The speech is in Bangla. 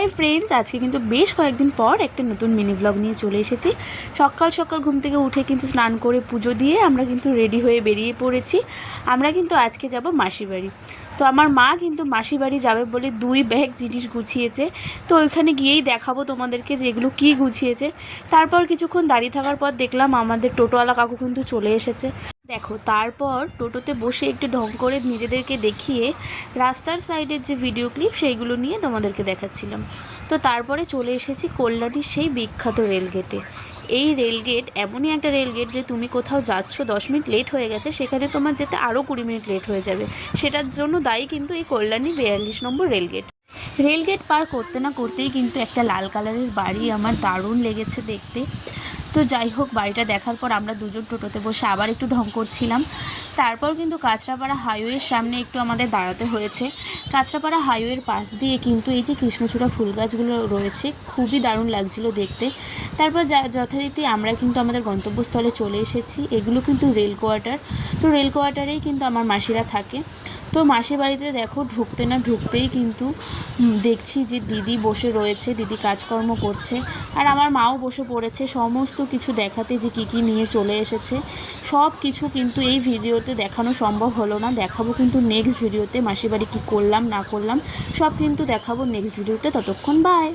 হাই ফ্রেন্ডস, আজকে কিন্তু বেশ কয়েকদিন পর একটা নতুন মিনি ব্লগ নিয়ে চলে এসেছি। সকাল সকাল ঘুম থেকে উঠে কিন্তু স্নান করে পুজো দিয়ে আমরা কিন্তু রেডি হয়ে বেরিয়ে পড়েছি। আমরা কিন্তু আজকে যাব মাসির বাড়ি। তো আমার মা কিন্তু মাসির বাড়ি যাবে বলে 2 ব্যাগ জিনিস গুছিয়েছে। তো ওইখানে গিয়েই দেখাবো তোমাদেরকে যে এগুলো কী গুছিয়েছে। তারপর কিছুক্ষণ দাঁড়িয়ে থাকার পর দেখলাম আমাদের টোটোওয়ালা কাকু কিন্তু চলে এসেছে। দেখো, তারপর টোটোতে বসে একটু ঢং করে নিজেদেরকে দেখিয়ে রাস্তার সাইডের যে ভিডিও ক্লিপ সেইগুলো নিয়ে তোমাদেরকে দেখাচ্ছিলাম। তো তারপরে চলে এসেছি কল্যাণীর সেই বিখ্যাত রেলগেটে। এই রেলগেট এমনই একটা রেলগেট যে তুমি কোথাও যাচ্ছ 10 মিনিট লেট হয়ে গেছে, সেখানে তোমার যেতে আরও 20 মিনিট লেট হয়ে যাবে। সেটার জন্য দায়ী কিন্তু এই কল্যাণী 42 নম্বর রেলগেট। রেলগেট পার করতে না করতেই কিন্তু একটা লাল কালারের বাড়ি আমার দারুণ লেগেছে দেখতে। তো যাই হোক, বাড়িটা দেখার পর আমরা দুজন টোটোতে বসে আবার একটু ঢং করছিলাম। তারপর কিন্তু কাঁচরাপাড়া হাইওয়ের সামনে একটু আমাদের দাঁড়াতে হয়েছে। কাঁচরাপাড়া হাইওয়ের পাশ দিয়ে কিন্তু এই যে কৃষ্ণচূড়া ফুল গাছগুলো রয়েছে, খুবই দারুণ লাগছিল দেখতে। তারপর যথারীতি আমরা কিন্তু আমাদের গন্তব্যস্থলে চলে এসেছি। এগুলো কিন্তু রেল কোয়ার্টার। তো রেল কোয়ার্টারেই কিন্তু আমার মাসিরা থাকে। তো মাসির বাড়িতে দেখো, ঢুকতে না ঢুকতেই কিন্তু দেখছি যে দিদি বসে রয়েছে, দিদি কাজকর্ম করছে, আর আমার মাও বসে পড়েছে সমস্ত কিছু দেখাতে যে কী কী নিয়ে চলে এসেছে। সব কিছু কিন্তু এই ভিডিওতে দেখানো সম্ভব হলো না, দেখাবো কিন্তু নেক্সট ভিডিওতে। মাসির বাড়ি কী করলাম না করলাম সব কিন্তু দেখাবো নেক্সট ভিডিওতে। ততক্ষণ বাই।